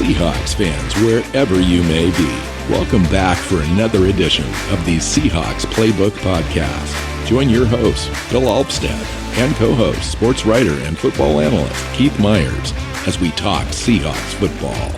Seahawks fans, wherever you may be, welcome back for another edition of the Seahawks Playbook Podcast. Join your host, Bill Alvstad, and co-host, sports writer and football analyst Keith Myers, as we talk Seahawks football.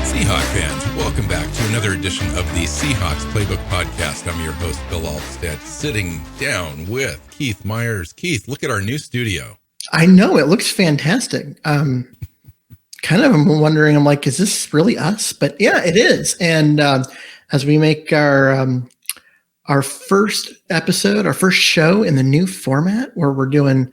Seahawks fans, welcome back to another edition of the Seahawks Playbook Podcast. I'm your host, Bill Alvstad, sitting down with Keith Myers. Keith, look at our new studio. I know, it looks fantastic. I'm wondering, I'm like, is this really us? But yeah, it is. And as we make our first episode, our first show in the new format where we're doing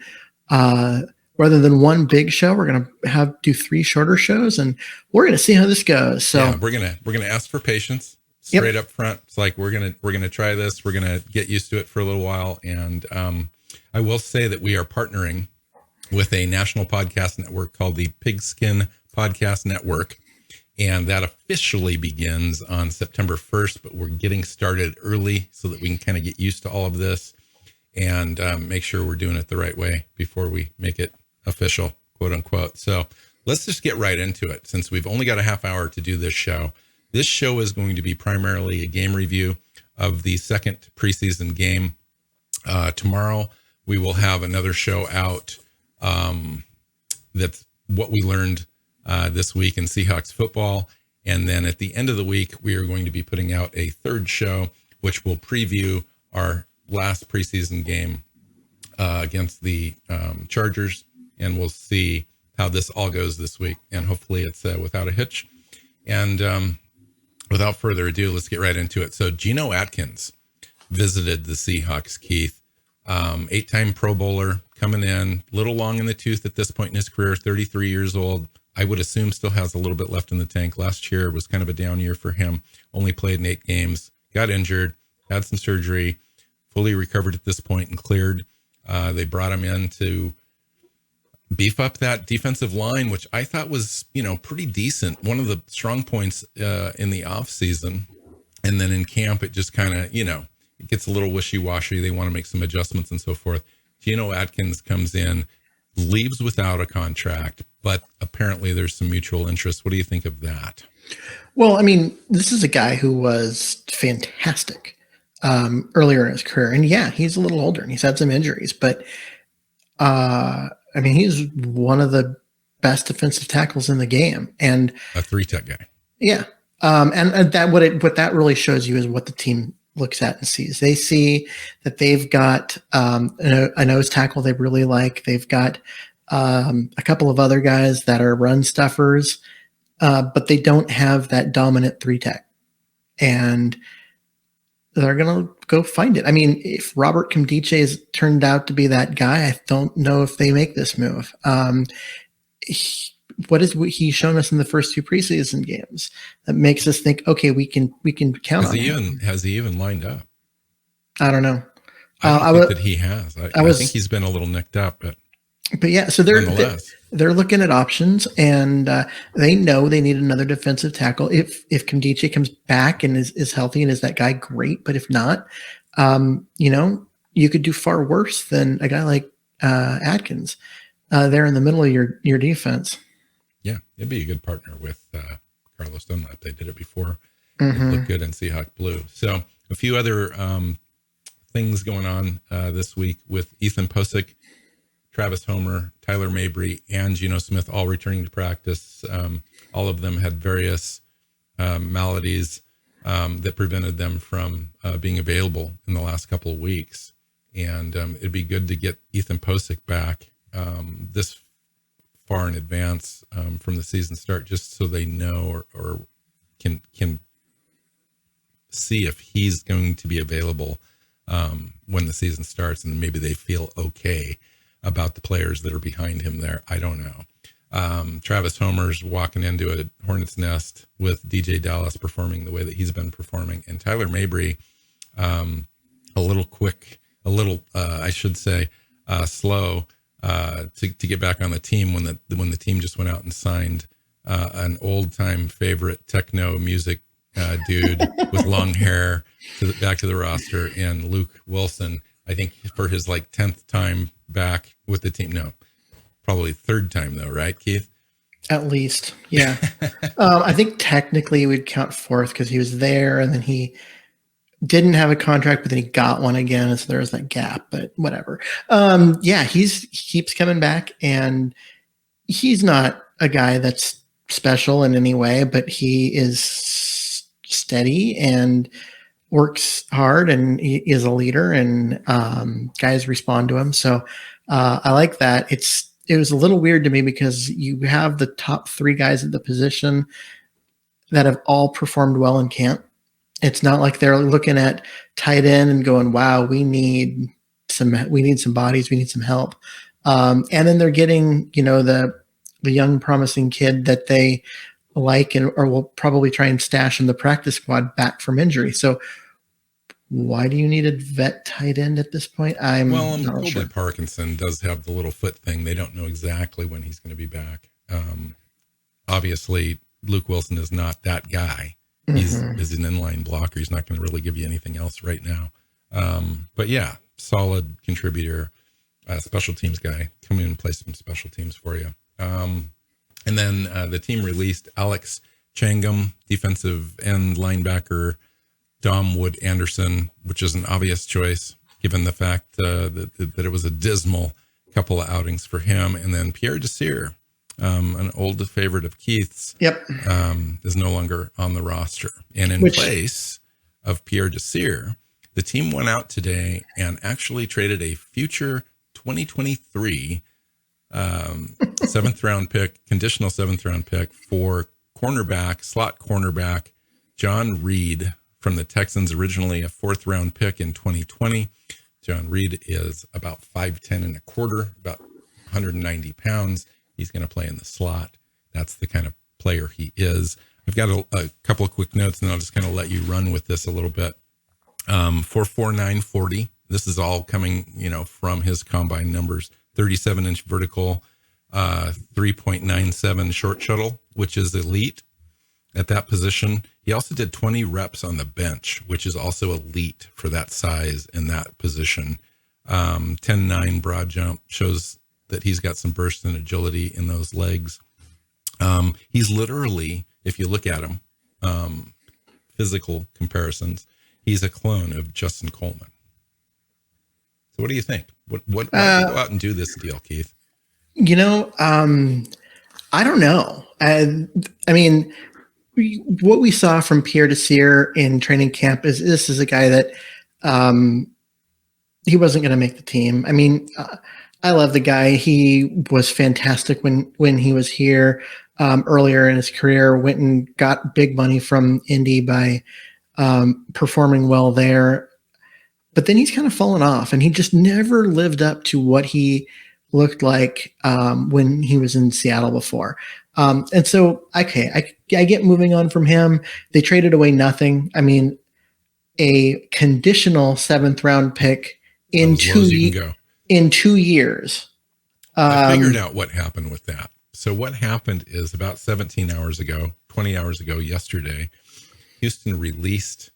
rather than one big show, we're going to do 3 shorter shows, and we're going to see how this goes. So yeah, we're going to ask for patience straight up front. It's like, we're going to try this. We're going to get used to it for a little while. And I will say that we are partnering with a national podcast network called the Pigskin Podcast Network. And that officially begins on September 1st, but we're getting started early so that we can kind of get used to all of this and make sure we're doing it the right way before we make it official, quote unquote. So let's just get right into it. Since we've only got a half hour to do this show is going to be primarily a game review of the second preseason game. Tomorrow we will have another show out. That's what we learned this week in Seahawks football. And then at the end of the week, we are going to be putting out a third show, which will preview our last preseason game against the Chargers. And we'll see how this all goes this week. And hopefully it's without a hitch. And without further ado, let's get right into it. So Gino Atkins visited the Seahawks, Keith. 8-time Pro Bowler, coming in, a little long in the tooth at this point in his career, 33 years old. I would assume still has a little bit left in the tank. Last year was kind of a down year for him. Only played in 8 games, got injured, had some surgery, fully recovered at this point and cleared. They brought him in to beef up that defensive line, which I thought was, pretty decent. One of the strong points in the off season. And then in camp, it just kind of, it gets a little wishy-washy. They want to make some adjustments and so forth. Gino Atkins comes in, leaves without a contract, but apparently there's some mutual interest. What do you think of that? Well, I mean, this is a guy who was fantastic earlier in his career. And yeah, he's a little older and he's had some injuries, but he's one of the best defensive tackles in the game. And a 3-tech guy. Yeah. And that what that really shows you is what the team looks at and sees. They see that they've got a nose tackle they really like. They've got a couple of other guys that are run stuffers, but they don't have that dominant 3-tech. And they're going to go find it. I mean, if Robert Nkemdiche has turned out to be that guy, I don't know if they make this move. What he's shown us in the first 2 preseason games that makes us think, okay, we can count on him. Has he even lined up? I don't know. I think that he has. I think he's been a little nicked up, but yeah. So they're looking at options, and they know they need another defensive tackle. If Nkemdiche comes back and is healthy and is that guy, great. But if not, you could do far worse than a guy like Atkins there in the middle of your defense. Yeah, it'd be a good partner with Carlos Dunlap. They did it before. It looked good in Seahawk Blue. So a few other things going on this week with Ethan Posick, Travis Homer, Tyler Mabry, and Geno Smith all returning to practice. All of them had various maladies that prevented them from being available in the last couple of weeks. And it'd be good to get Ethan Posick back this far in advance from the season start, just so they know or can see if he's going to be available when the season starts, and maybe they feel okay about the players that are behind him there. I don't know. Travis Homer's walking into a hornet's nest with DJ Dallas performing the way that he's been performing, and Tyler Mabry a little slow to get back on the team when the team just went out and signed an old time favorite techno music dude with long hair back to the roster, and Luke Wilson, I think for his like 10th time back with the team. No, probably third time though, right, Keith? At least. Yeah. I think technically we'd count fourth because he was there and then he didn't have a contract, but then he got one again. And so there was that gap, but whatever. Yeah, he keeps coming back, and he's not a guy that's special in any way, but he is steady and works hard, and he is a leader, and guys respond to him. So I like that. It was a little weird to me because you have the top three guys at the position that have all performed well in camp. It's not like they're looking at tight end and going, wow, we need some bodies. We need some help. And then they're getting, the young promising kid that they like or will probably try and stash in the practice squad back from injury. So why do you need a vet tight end at this point? Probably sure. Parkinson does have the little foot thing. They don't know exactly when he's going to be back. Obviously, Luke Wilson is not that guy. He's an inline blocker. He's not going to really give you anything else right now. But yeah, solid contributor, special teams guy. Come in and play some special teams for you. And then the team released Alex Changum, defensive end linebacker, Dom Wood Anderson, which is an obvious choice given the fact that it was a dismal couple of outings for him. And then Pierre Desir, an old favorite of Keith's, is no longer on the roster. And in place of Pierre Desir, the team went out today and actually traded a future 2023 conditional seventh round pick for slot cornerback, John Reed from the Texans, originally a fourth round pick in 2020. John Reed is about 5'10" and a quarter, about 190 pounds. He's going to play in the slot. That's the kind of player he is. I've got a couple of quick notes, and I'll just kind of let you run with this a little bit. 4.4940. This is all coming, from his combine numbers. 37-inch vertical, 3.97 short shuttle, which is elite at that position. He also did 20 reps on the bench, which is also elite for that size and that position. 10.9 broad jump shows that he's got some burst and agility in those legs. He's literally, if you look at him, physical comparisons, he's a clone of Justin Coleman. So what do you think? What why don't you go out and do this deal, Keith? I don't know. I mean, what we saw from Pierre Desir in training camp is this is a guy that he wasn't going to make the team. I mean, I love the guy. He was fantastic when he was here earlier in his career, went and got big money from Indy by performing well there. But then he's kind of fallen off, and he just never lived up to what he looked like when he was in Seattle before. And so, okay, I get moving on from him. They traded away nothing. I mean, a conditional 7th round pick in 2 years. I figured out what happened with that. So what happened is about 20 hours ago yesterday, Houston released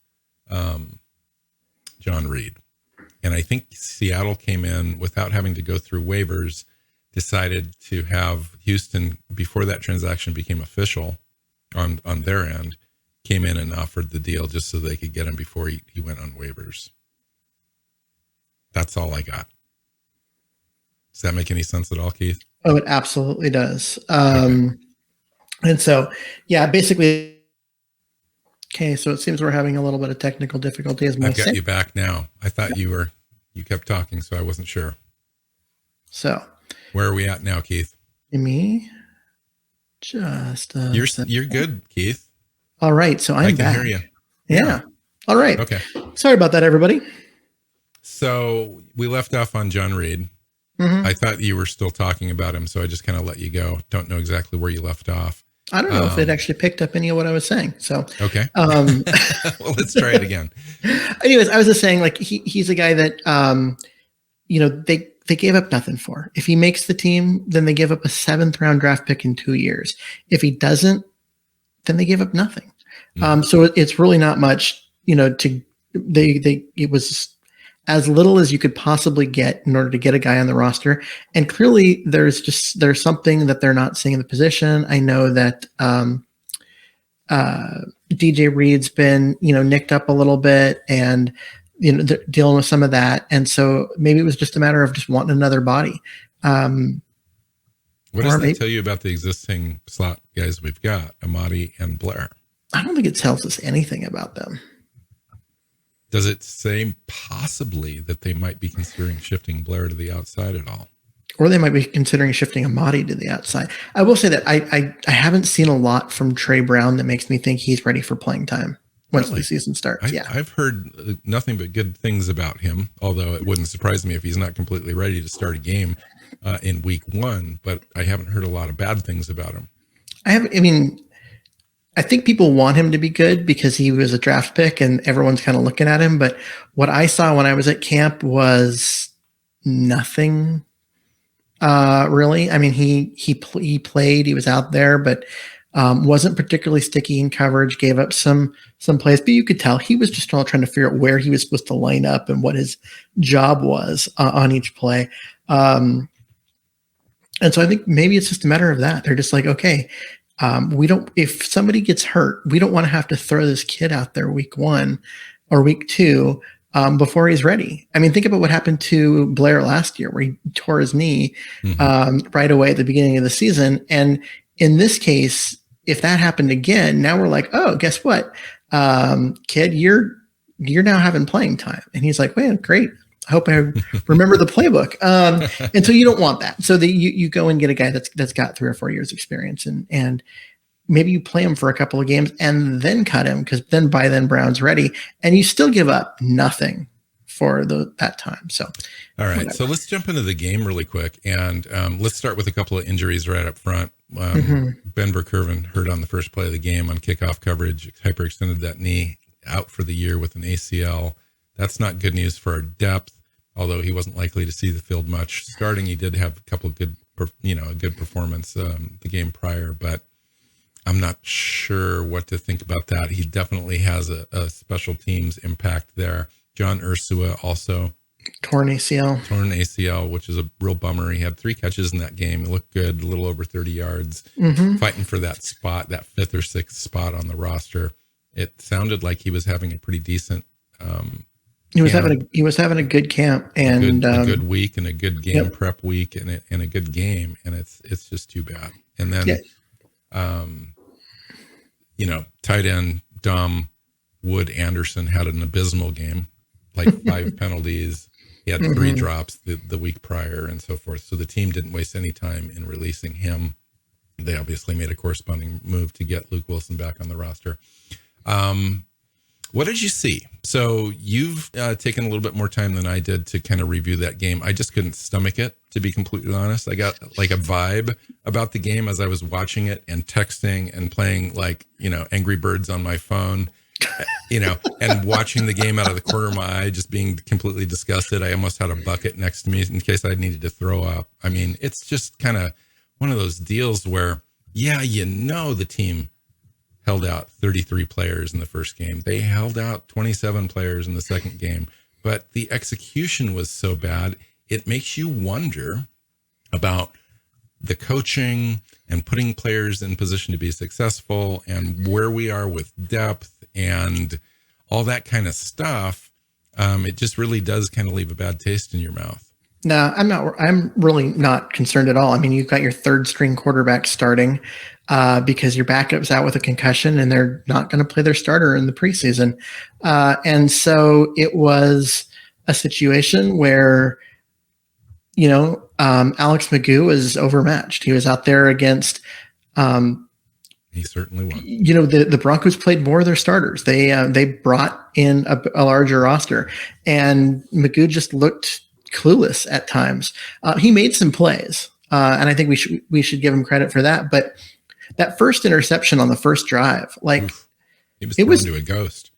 John Reed. And I think Seattle came in without having to go through waivers, decided to have Houston, before that transaction became official on their end, came in and offered the deal just so they could get him before he went on waivers. That's all I got. Does that make any sense at all, Keith? Oh, it absolutely does. Okay. And so, yeah, basically, okay, so it seems we're having a little bit of technical difficulties. I've got you back now. I thought you kept talking, so I wasn't sure. So, where are we at now, Keith? Me? Just you're good, Keith. All right, so I can hear you. Yeah. All right. Okay. Sorry about that, everybody. So we left off on John Reed. Mm-hmm. I thought you were still talking about him, so I just kind of let you go. Don't know exactly where you left off. I don't know if it actually picked up any of what I was saying. So okay. Well, let's try it again. Anyways, I was just saying, like he's a guy that they they gave up nothing for. If he makes the team, then they give up a 7th round draft pick in 2 years. If he doesn't, then they give up nothing. So it's really not much, it was as little as you could possibly get in order to get a guy on the roster. And clearly there's something that they're not seeing in the position. I know that DJ Reed's been, nicked up a little bit, and they're dealing with some of that. And so maybe it was just a matter of just wanting another body. What does that tell you about the existing slot guys we've got, Amadi and Blair? I don't think it tells us anything about them. Does it say possibly that they might be considering shifting Blair to the outside at all? Or they might be considering shifting Amadi to the outside. I will say that I haven't seen a lot from Trey Brown that makes me think he's ready for playing time once the season starts. I've heard nothing but good things about him, although it wouldn't surprise me if he's not completely ready to start a game in week 1, but I haven't heard a lot of bad things about him. I think people want him to be good because he was a draft pick and everyone's kind of looking at him. But what I saw when I was at camp was nothing really. I mean, he played, he was out there, but wasn't particularly sticky in coverage, gave up some plays, but you could tell he was just trying to figure out where he was supposed to line up and what his job was on each play. And so I think maybe it's just a matter of that. They're just like, okay, if somebody gets hurt, we don't want to have to throw this kid out there week 1 or week 2 before he's ready. I mean, think about what happened to Blair last year where he tore his knee right away at the beginning of the season. And in this case, if that happened again, now we're like, oh, guess what? Kid, you're now having playing time. And he's like, well, great. I hope I remember the playbook. And so you don't want that. So you go and get a guy that's got 3 or 4 years experience and maybe you play him for a couple of games and then cut him because by then Brown's ready and you still give up nothing for that time. So, all right. Whatever. So let's jump into the game really quick. And let's start with a couple of injuries right up front. Ben Burkervin hurt on the first play of the game on kickoff coverage, hyperextended that knee, out for the year with an ACL. That's not good news for our depth, although he wasn't likely to see the field much. Starting, he did have a couple of good, a good performance the game prior, but I'm not sure what to think about that. He definitely has a special teams impact there. John Ursua also. Torn ACL, which is a real bummer. He had 3 catches in that game. He looked good, a little over 30 yards, fighting for that spot, that 5th or 6th spot on the roster. It sounded like he was having a pretty decent He was having a good camp and a good week and a good game prep week and a good game, and it's just too bad. And then, tight end Dom Wood Anderson had an abysmal game, like 5 penalties. He had 3 drops the week prior and so forth. So the team didn't waste any time in releasing him. They obviously made a corresponding move to get Luke Wilson back on the roster. What did you see? So you've taken a little bit more time than I did to kind of review that game. I just couldn't stomach it, to be completely honest. I got like a vibe about the game as I was watching it and texting and playing Angry Birds on my phone, and watching the game out of the corner of my eye, just being completely disgusted. I almost had a bucket next to me in case I needed to throw up. I mean, it's just kind of one of those deals where, the team held out 33 players in the first game. They held out 27 players in the second game, but the execution was so bad. It makes you wonder about the coaching and putting players in position to be successful and where we are with depth and all that kind of stuff. It just really does kind of leave a bad taste in your mouth. No, I'm really not concerned at all. I mean, you've got your 3rd string quarterback starting because your backup's out with a concussion and they're not going to play their starter in the preseason. And so it was a situation where, Alex Magoo was overmatched. He was out there against, he certainly was. The Broncos played more of their starters. They brought in a larger roster and Magoo just looked clueless at times. He made some plays, and I think we should give him credit for that. But that first interception on the first drive, he was thrown to a ghost.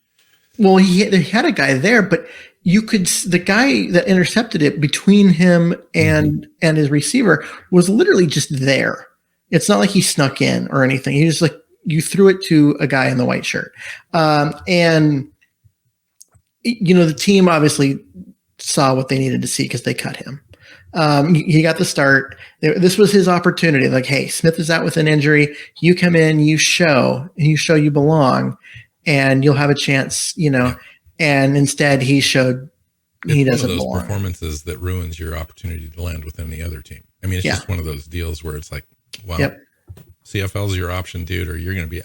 Well, they had a guy there, but the guy that intercepted it between him and his receiver was literally just there. It's not like he snuck in or anything. He just like, you threw it to a guy in the white shirt. And the team obviously saw what they needed to see because they cut him. He got the start. This was his opportunity. Like, hey, Smith is out with an injury. You come in, you show you belong, and you'll have a chance, And instead, he showed he doesn't belong. It's one of those performances that ruins your opportunity to land with any other team. I mean, it's just one of those deals where it's like, wow, CFL's your option, dude, or you're going to be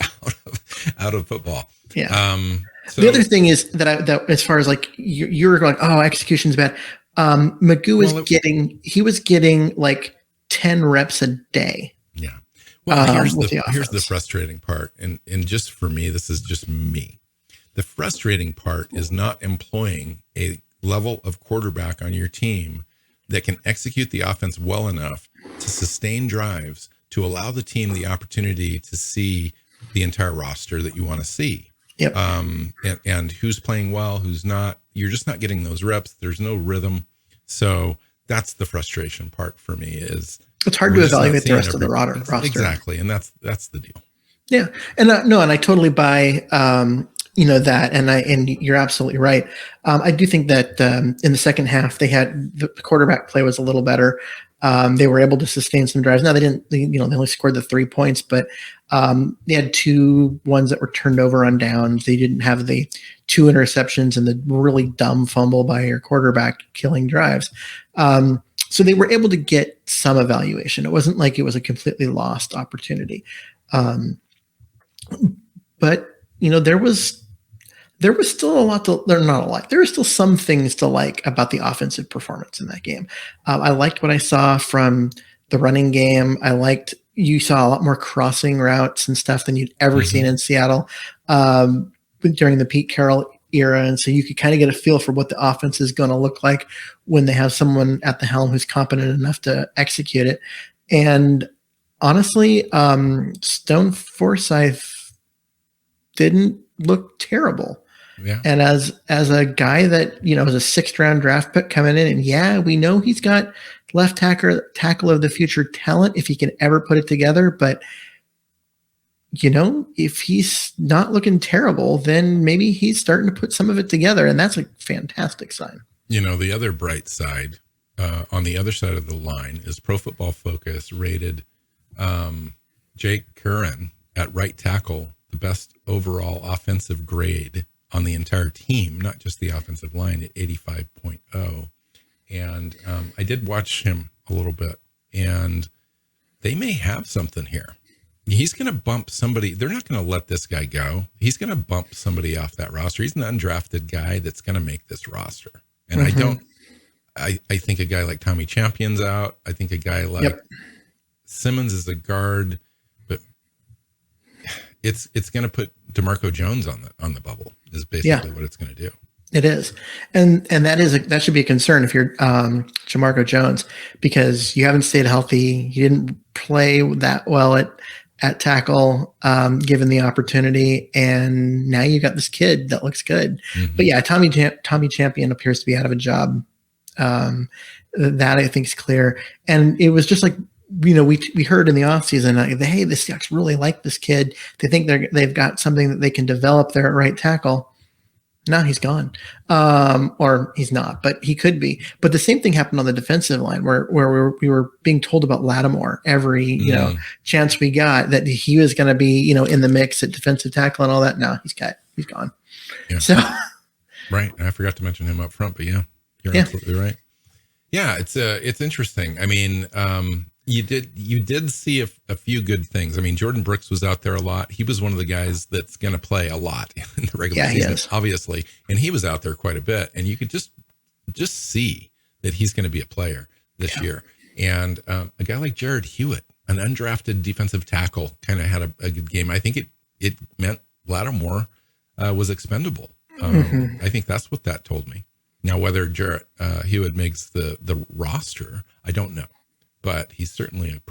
out of football. Yeah. So, the other thing is that as far as like you were going, oh, execution's bad. Magoo was getting like 10 reps a day. Yeah. Well, here's the frustrating part. And just for me, this is just me. The frustrating part is not employing a level of quarterback on your team that can execute the offense well enough to sustain drives, to allow the team the opportunity to see the entire roster that you want to see. Yep. And who's playing well, who's not. You're just not getting those reps. There's no rhythm. So that's the frustration part for me. Is it's hard to evaluate the rest of the roster. Exactly, and that's the deal. Yeah, and and I totally buy that, and you're absolutely right. I do think that in the second half they had the quarterback play was a little better. They were able to sustain some drives. Now they only scored the 3 points, but they had 2 ones that were turned over on downs. They didn't have the 2 interceptions and the really dumb fumble by your quarterback killing drives. So they were able to get some evaluation. It wasn't like it was a completely lost opportunity. But there was still a lot there were still some things to like about the offensive performance in that game. I liked what I saw from the running game. You saw a lot more crossing routes and stuff than you'd ever seen in Seattle during the Pete Carroll era. And so you could kind of get a feel for what the offense is going to look like when they have someone at the helm who's competent enough to execute it. And honestly, Stone Forsythe didn't look terrible. Yeah. And as a guy that, was a 6th round draft pick coming in, and we know he's got left tackle of the future talent if he can ever put it together. But, if he's not looking terrible, then maybe he's starting to put some of it together. And that's a fantastic sign. The other bright side on the other side of the line is Pro Football Focus rated Jake Curran at right tackle the best overall offensive grade on the entire team, not just the offensive line, at 85.0. And I did watch him a little bit, and they may have something here. He's going to bump somebody. They're not going to let this guy go. He's going to bump somebody off that roster. He's an undrafted guy that's going to make this roster. And I think a guy like Tommy Champion's out. I think a guy like Simmons is a guard, but it's going to put DeMarco Jones on the bubble is basically what it's going to do. It is. And that should be a concern if you're Jamarco Jones, because you haven't stayed healthy. You didn't play that well at tackle, given the opportunity. And now you got this kid that looks good. Mm-hmm. But yeah, Tommy Champion appears to be out of a job. That I think is clear. And it was just like, we heard in the offseason, hey, the Seahawks really like this kid. They think they've got something that they can develop there at right tackle. Now he's gone, or he's not, but he could be. But the same thing happened on the defensive line, where we were being told about Lattimore every chance we got that he was going to be in the mix at defensive tackle and all that. Now he's gone. Yeah. So right, I forgot to mention him up front, but you're absolutely right. Yeah, it's interesting. I mean, you did see a few good things. I mean, Jordan Brooks was out there a lot. He was one of the guys that's going to play a lot in the regular season, obviously. And he was out there quite a bit. And you could just see that he's going to be a player this year. And a guy like Jared Hewitt, an undrafted defensive tackle, kind of had a good game. I think it meant Lattimore was expendable. I think that's what that told me. Now, whether Jared Hewitt makes the roster, I don't know. But he's certainly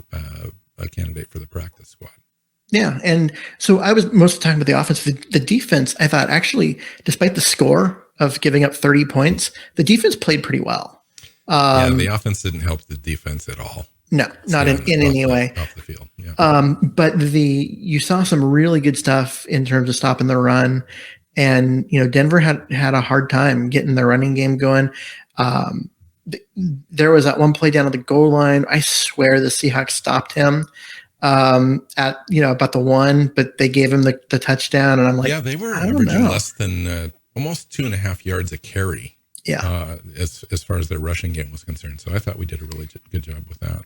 a candidate for the practice squad. Yeah, and so I was most of the time with the offense. The defense, I thought, actually, despite the score, of giving up 30 points, the defense played pretty well. The offense didn't help the defense at all. No, not in any way. Off the field. Yeah. But you saw some really good stuff in terms of stopping the run. And, Denver had a hard time getting the running game going. There was that one play down at the goal line. I swear the Seahawks stopped him at about the 1, but they gave him the touchdown. And I'm like, they were averaging less than almost 2.5 yards a carry. Yeah. As far as their rushing game was concerned. So I thought we did a really good job with that.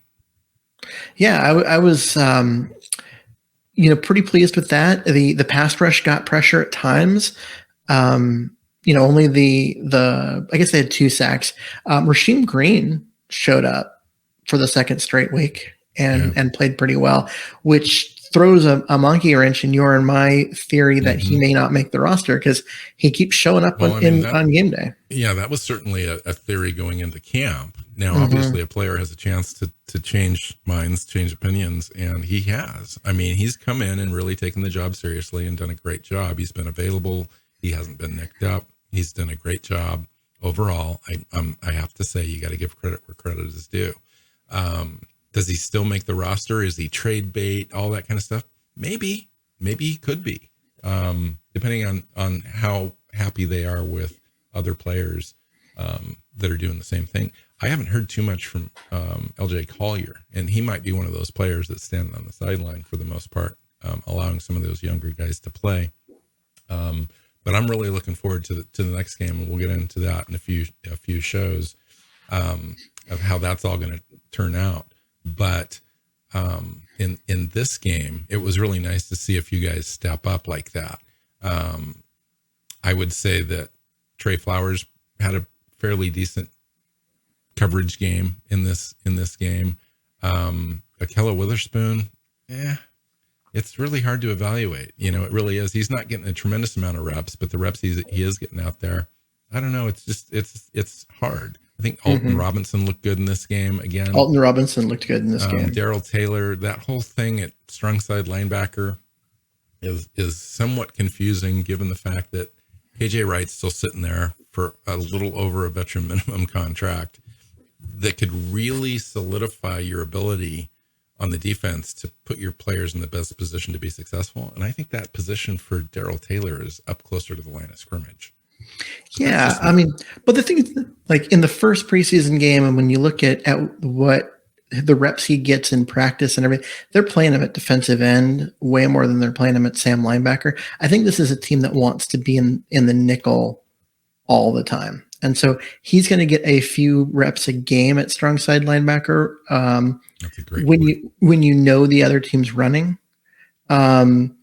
Yeah, I was, pretty pleased with that. The pass rush got pressure at times. Only I guess they had 2 sacks. Rasheem Green showed up for the second straight week and played pretty well, which throws a monkey wrench in your and my theory that he may not make the roster because he keeps showing up on game day. Yeah, that was certainly a theory going into camp. Now, obviously, a player has a chance to change minds, change opinions, and he has. I mean, he's come in and really taken the job seriously and done a great job. He's been available. He hasn't been nicked up. He's done a great job overall. I have to say, you got to give credit where credit is due. Does he still make the roster? Is he trade bait? All that kind of stuff? Maybe he could be, depending on how happy they are with other players that are doing the same thing. I haven't heard too much from LJ Collier, and he might be one of those players that's standing on the sideline for the most part, allowing some of those younger guys to play. But I'm really looking forward to the next game, and we'll get into that in a few shows of how that's all going to turn out. But in this game, it was really nice to see a few guys step up like that. I would say that Trey Flowers had a fairly decent coverage game in this game. Akella Witherspoon, it's really hard to evaluate. It really is. He's not getting a tremendous amount of reps, but the reps he is getting out there, I don't know. It's hard. I think Alton Robinson looked good in this game again. Alton Robinson looked good in this game. Darrell Taylor, that whole thing at strong side linebacker is somewhat confusing given the fact that KJ Wright's still sitting there for a little over a veteran minimum contract that could really solidify your ability on the defense to put your players in the best position to be successful. And I think that position for Darrell Taylor is up closer to the line of scrimmage. So yeah, I mean, but the thing is, like in the first preseason game, and when you look at what the reps he gets in practice and everything, they're playing him at defensive end way more than they're playing him at Sam linebacker. I think this is a team that wants to be in the nickel all the time. And so he's going to get a few reps a game at strong side linebacker. That's a great when you know the other team's running. But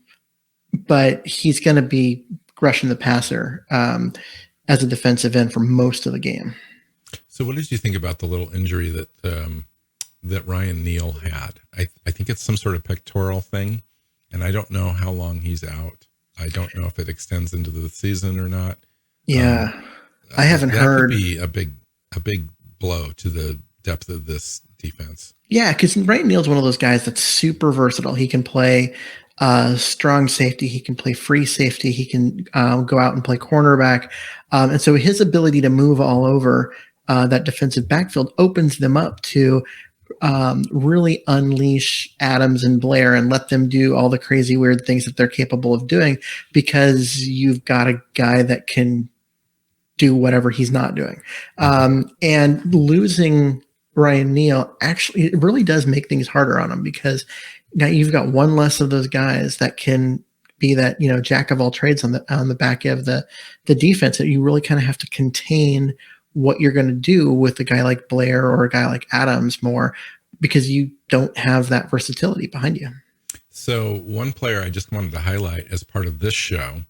he's going to be rushing the passer as a defensive end for most of the game. So what did you think about the little injury that Ryan Neal had? I think it's some sort of pectoral thing, and I don't know how long he's out. I don't know if it extends into the season or not. Yeah, I haven't heard. That could be a big blow to the depth of this defense. Yeah, because Ryan Neal's one of those guys that's super versatile. He can play strong safety. He can play free safety. He can go out and play cornerback. And so his ability to move all over that defensive backfield opens them up to really unleash Adams and Blair and let them do all the crazy, weird things that they're capable of doing, because you've got a guy that can do whatever he's not doing. And losing Ryan Neal, actually, it really does make things harder on him, because now you've got one less of those guys that can be that, jack of all trades on the back of the defense, that you really kind of have to contain what you're going to do with a guy like Blair or a guy like Adams more, because you don't have that versatility behind you. So one player I just wanted to highlight as part of this show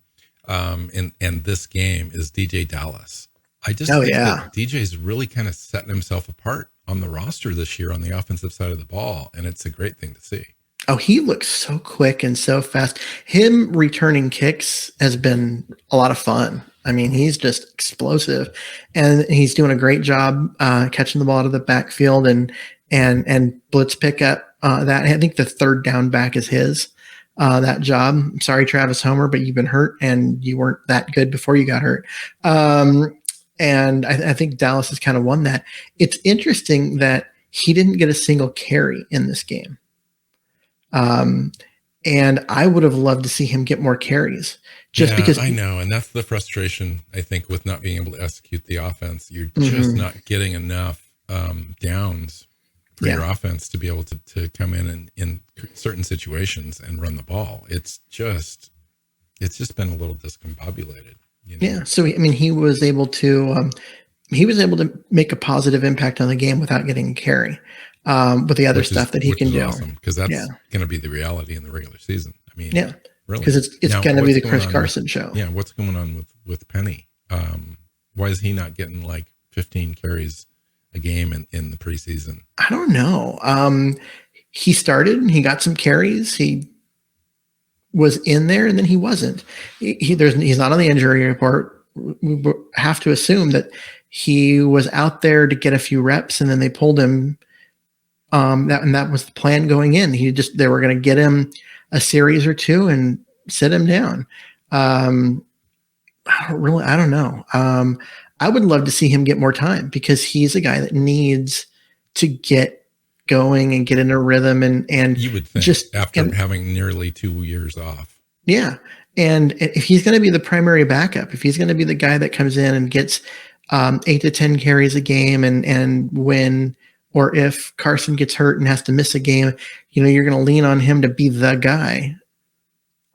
and this game is DJ Dallas. I just think that DJ's really kind of setting himself apart on the roster this year on the offensive side of the ball, and it's a great thing to see. Oh, he looks so quick and so fast. Him returning kicks has been a lot of fun. I mean, he's just explosive, and he's doing a great job catching the ball out of the backfield and blitz pickup. That I think the third down back is his. that job. I'm sorry, Travis Homer, but you've been hurt and you weren't that good before you got hurt. And I think Dallas has kind of won that. It's interesting that he didn't get a single carry in this game. And I would have loved to see him get more carries because I know. And that's the frustration, I think, with not being able to execute the offense. You're just not getting enough downs for your offense to be able to come in certain situations and run the ball. It's just been a little discombobulated. You know? Yeah. So, he was able to make a positive impact on the game without getting a carry. With the other stuff that he can do. Awesome, because that's going to be the reality in the regular season. I mean, really, because it's going to be the Chris Carson show. Yeah. What's going on with Penny? Why is he not getting like 15 carries a game in the preseason? I don't know. He started and he got some carries. He was in there and then he wasn't. He's not on the injury report. We have to assume that he was out there to get a few reps and then they pulled him. That was the plan going in. They were going to get him a series or two and sit him down. I don't know. I would love to see him get more time because he's a guy that needs to get going and get in a rhythm and you would think just after having nearly 2 years off. Yeah. And if he's going to be the primary backup, if he's going to be the guy that comes in and gets 8 to 10 carries a game and when, or if Carson gets hurt and has to miss a game, you're going to lean on him to be the guy.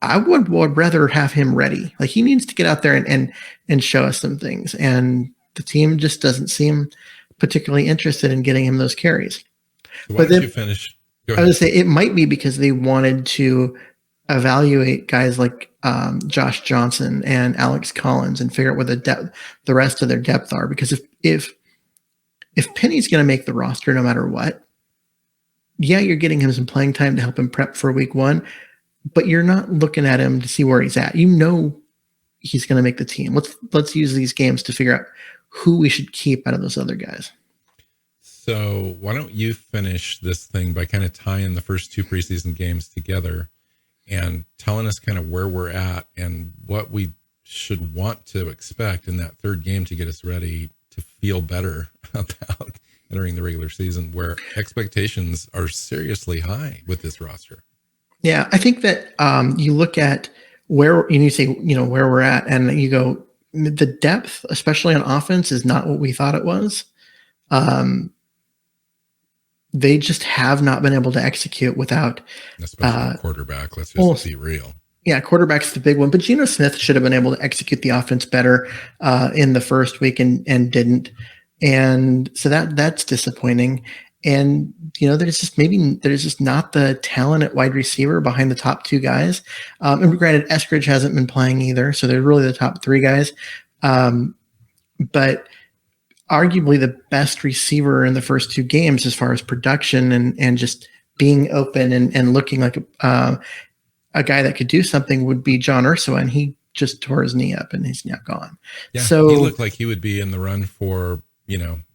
I would rather have him ready. Like he needs to get out there and show us some things. And the team just doesn't seem particularly interested in getting him those carries. So why did you finish? Go ahead. I would say it might be because they wanted to evaluate guys like Josh Johnson and Alex Collins and figure out what the rest of their depth are. Because if Penny's going to make the roster no matter what, you're getting him some playing time to help him prep for week 1, but you're not looking at him to see where he's at. He's going to make the team. Let's use these games to figure out who we should keep out of those other guys. So why don't you finish this thing by kind of tying the first 2 preseason games together and telling us kind of where we're at and what we should want to expect in that third game to get us ready to feel better about entering the regular season, where expectations are seriously high with this roster. Yeah, I think that you look at where you say, where we're at, and you go, the depth, especially on offense, is not what we thought it was. They just have not been able to execute without, especially quarterback. Let's just be real. Yeah, quarterback's the big one, but Geno Smith should have been able to execute the offense better in the first week and didn't. And so that's disappointing. And, there's just not the talent at wide receiver behind the top 2 guys. And granted, Eskridge hasn't been playing either. So they're really the top 3 guys. But arguably the best receiver in the first 2 games as far as production and just being open and looking like a guy that could do something would be John Ursua, and he just tore his knee up and he's now gone. Yeah, so he looked like he would be in the run for,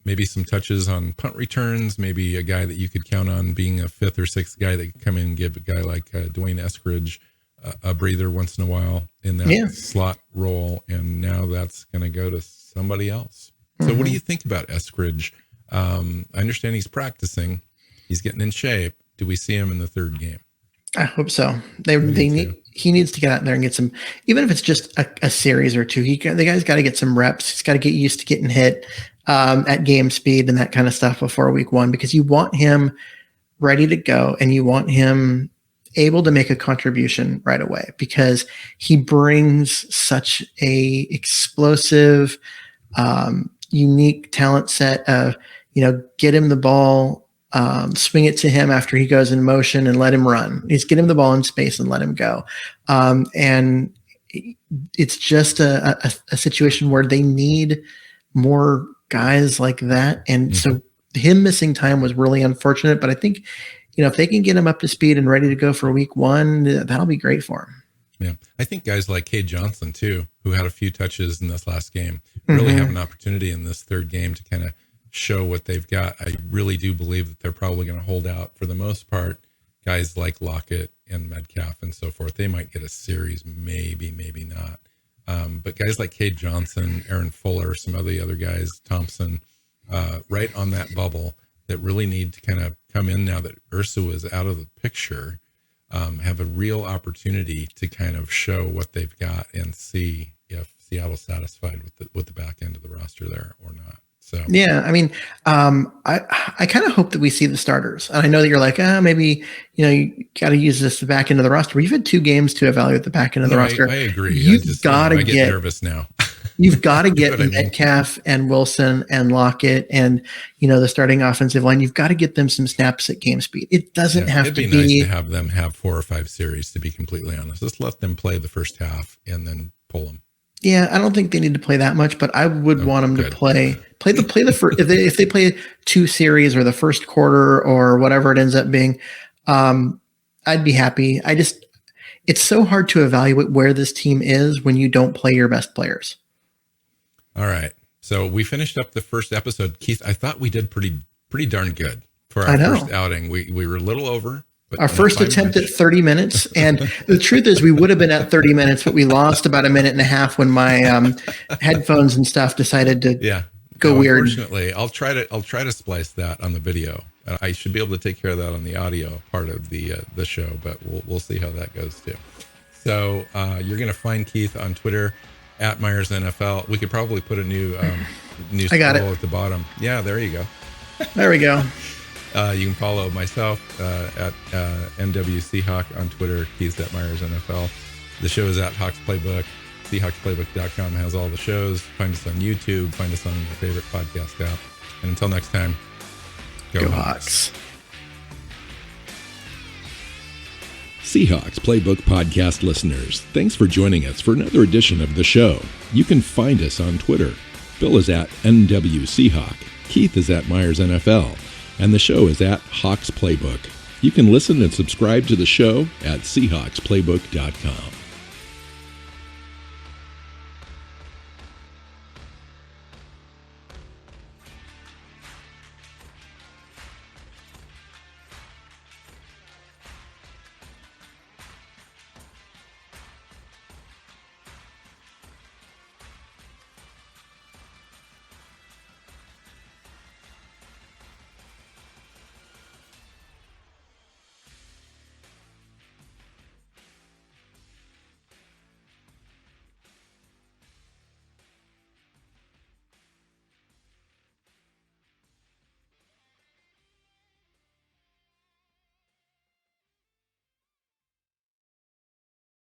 maybe some touches on punt returns, maybe a guy that you could count on being a 5th or 6th guy that could come in and give a guy like Dwayne Eskridge a breather once in a while in that slot role. And now that's going to go to somebody else. So what do you think about Eskridge? I understand he's practicing. He's getting in shape. Do we see him in the third game? I hope so. He needs to get out there and get some, even if it's just a series or 2. The guy's got to get some reps. He's got to get used to getting hit at game speed and that kind of stuff before week 1, because you want him ready to go and you want him able to make a contribution right away, because he brings such a explosive, unique talent set of, get him the ball, swing it to him after he goes in motion and let him run. Just get him the ball in space and let him go. And it's just a situation where they need more guys like that. And so him missing time was really unfortunate, but I think, if they can get him up to speed and ready to go for week 1, that'll be great for him. Yeah. I think guys like Cade Johnson too, who had a few touches in this last game, really have an opportunity in this third game to kind of show what they've got. I really do believe that they're probably going to hold out for the most part guys like Lockett and Metcalf and so forth. They might get a series, maybe not. But guys like Cade Johnson, Aaron Fuller, some of the other guys, Thompson, right on that bubble that really need to kind of come in now that Ursu is out of the picture, have a real opportunity to kind of show what they've got and see if Seattle's satisfied with the back end of the roster there or not. So yeah, I mean, I kind of hope that we see the starters. And I know that you're like, maybe you got to use this the back end of the roster. We've had 2 games to evaluate the back end of the roster. I agree. You've got to get nervous now. You've got to get Metcalf and Wilson and Lockett and the starting offensive line. You've got to get them some snaps at game speed. It doesn't have to be. It'd be nice to have them have 4 or 5 series. To be completely honest, just let them play the first half and then pull them. Yeah, I don't think they need to play that much, but I would want them to play the first. If they play 2 series or the first quarter or whatever it ends up being, I'd be happy. It's so hard to evaluate where this team is when you don't play your best players. All right, so we finished up the first episode, Keith. I thought we did pretty darn good for our first outing. We were a little over. But our first attempt at 30 minutes. And the truth is we would have been at 30 minutes, but we lost about a minute and a half when my headphones and stuff decided to go weird. Unfortunately, I'll try to splice that on the video. I should be able to take care of that on the audio part of the show, but we'll see how that goes too. So you're going to find Keith on Twitter at Myers NFL. We could probably put a new scroll at the bottom. Yeah, there you go. There we go. You can follow myself at NWChawk on Twitter. Keith's at Myers NFL. The show is at Hawks Playbook. Seahawksplaybook.com has all the shows. Find us on YouTube. Find us on your favorite podcast app. And until next time, go Hawks. Seahawks Playbook Podcast listeners, thanks for joining us for another edition of the show. You can find us on Twitter. Bill is at NWChawk. Keith is at Myers NFL. And the show is at Hawks Playbook. You can listen and subscribe to the show at Seahawksplaybook.com.